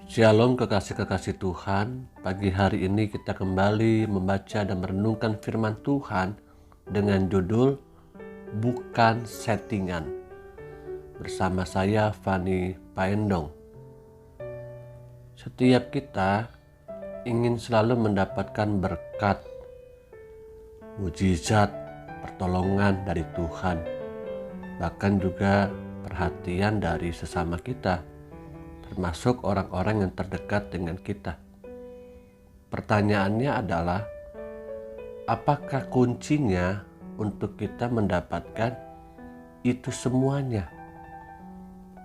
Shalom kekasih-kekasih Tuhan. Pagi hari ini kita kembali membaca dan merenungkan firman Tuhan dengan judul Bukan Settingan. Bersama saya Fani Paendong. Setiap kita ingin selalu mendapatkan berkat, mujizat, pertolongan dari Tuhan. Bahkan juga perhatian dari sesama kita, termasuk orang-orang yang terdekat dengan kita. Pertanyaannya adalah, apakah kuncinya untuk kita mendapatkan itu semuanya?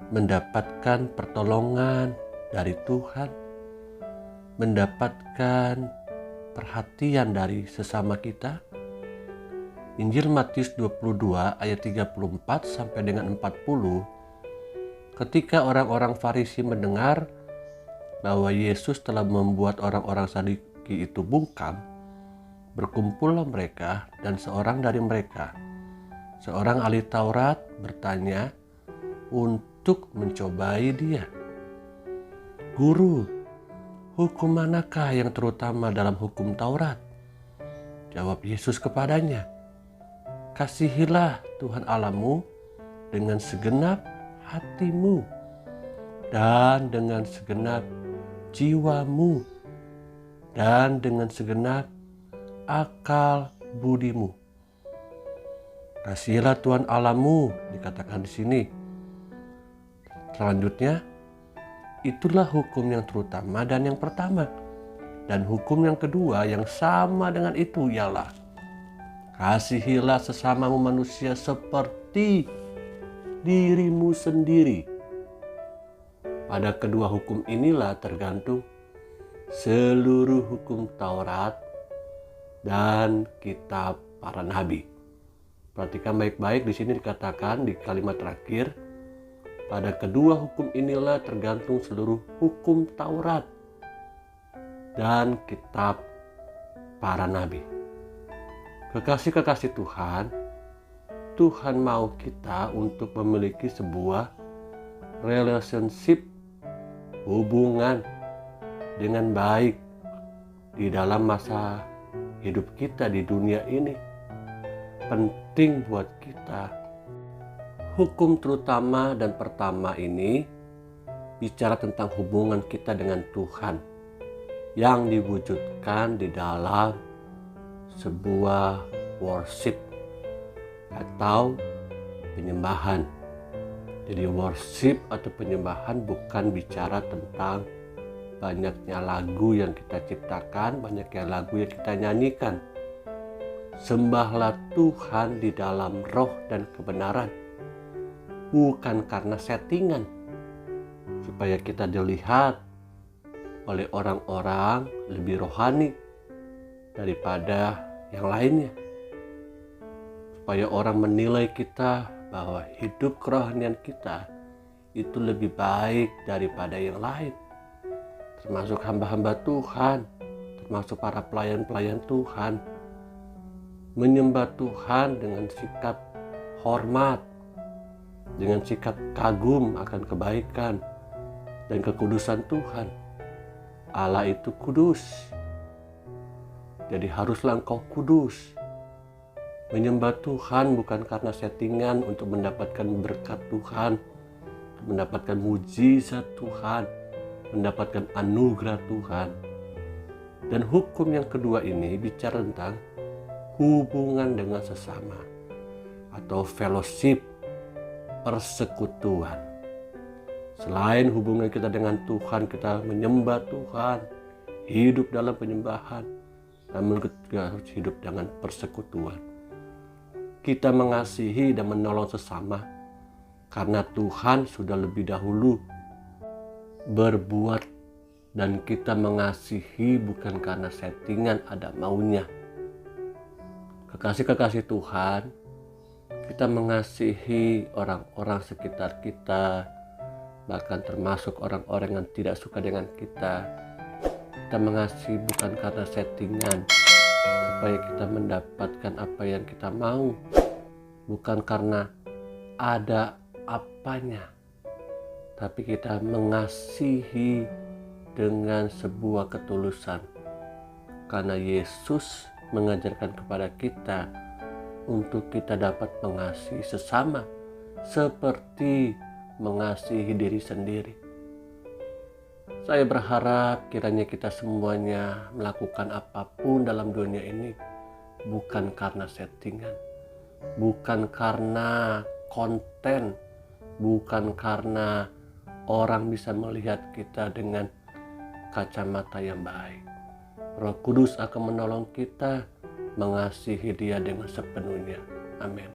Mendapatkan pertolongan dari Tuhan, mendapatkan perhatian dari sesama kita. Injil Matius 22 ayat 34 sampai dengan 40. Ketika orang-orang Farisi mendengar bahwa Yesus telah membuat orang-orang Saduki itu bungkam, berkumpullah mereka dan seorang dari mereka, seorang ahli Taurat, bertanya untuk mencobai dia. "Guru, hukum manakah yang terutama dalam hukum Taurat?" Jawab Yesus kepadanya, "Kasihilah Tuhan Allahmu dengan segenap hatimu dan dengan segenap jiwamu dan dengan segenap akal budimu." Kasihilah Tuhan Allahmu dikatakan di sini. Selanjutnya, itulah hukum yang terutama dan yang pertama. Dan hukum yang kedua yang sama dengan itu ialah, kasihilah sesamamu manusia seperti dirimu sendiri. Pada kedua hukum inilah tergantung seluruh hukum Taurat dan kitab para nabi. Perhatikan baik-baik, di sini dikatakan di kalimat terakhir, pada kedua hukum inilah tergantung seluruh hukum Taurat dan kitab para nabi. Kekasih-kekasih Tuhan, Tuhan mau kita untuk memiliki sebuah relationship, hubungan dengan baik di dalam masa hidup kita di dunia ini. Penting buat kita. Hukum terutama dan pertama ini bicara tentang hubungan kita dengan Tuhan yang diwujudkan di dalam sebuah worship atau penyembahan. Jadi worship atau penyembahan bukan bicara tentang banyaknya lagu yang kita ciptakan, banyaknya lagu yang kita nyanyikan. Sembahlah Tuhan di dalam roh dan kebenaran, bukan karena settingan, supaya kita dilihat oleh orang-orang lebih rohani daripada yang lainnya. Supaya orang menilai kita bahwa hidup kerohanian kita itu lebih baik daripada yang lain. Termasuk hamba-hamba Tuhan, termasuk para pelayan-pelayan Tuhan. Menyembah Tuhan dengan sikap hormat, dengan sikap kagum akan kebaikan dan kekudusan Tuhan. Allah itu kudus. Jadi haruslah engkau kudus. Menyembah Tuhan bukan karena settingan untuk mendapatkan berkat Tuhan, mendapatkan mujizat Tuhan, mendapatkan anugerah Tuhan. Dan hukum yang kedua ini bicara tentang hubungan dengan sesama atau fellowship, persekutuan. Selain hubungan kita dengan Tuhan, kita menyembah Tuhan, hidup dalam penyembahan, namun kita harus hidup dengan persekutuan. Kita mengasihi dan menolong sesama karena Tuhan sudah lebih dahulu berbuat, dan kita mengasihi bukan karena settingan ada maunya. Kekasih-kekasih Tuhan, kita mengasihi orang-orang sekitar kita, bahkan termasuk orang-orang yang tidak suka dengan kita. Kita mengasihi bukan karena settingan, supaya kita mendapatkan apa yang kita mau, bukan karena ada apanya, tapi kita mengasihi dengan sebuah ketulusan. Karena Yesus mengajarkan kepada kita untuk kita dapat mengasihi sesama seperti mengasihi diri sendiri. Saya berharap kiranya kita semuanya melakukan apapun dalam dunia ini bukan karena settingan, bukan karena konten, bukan karena orang bisa melihat kita dengan kacamata yang baik. Roh Kudus akan menolong kita mengasihi Dia dengan sepenuhnya. Amin.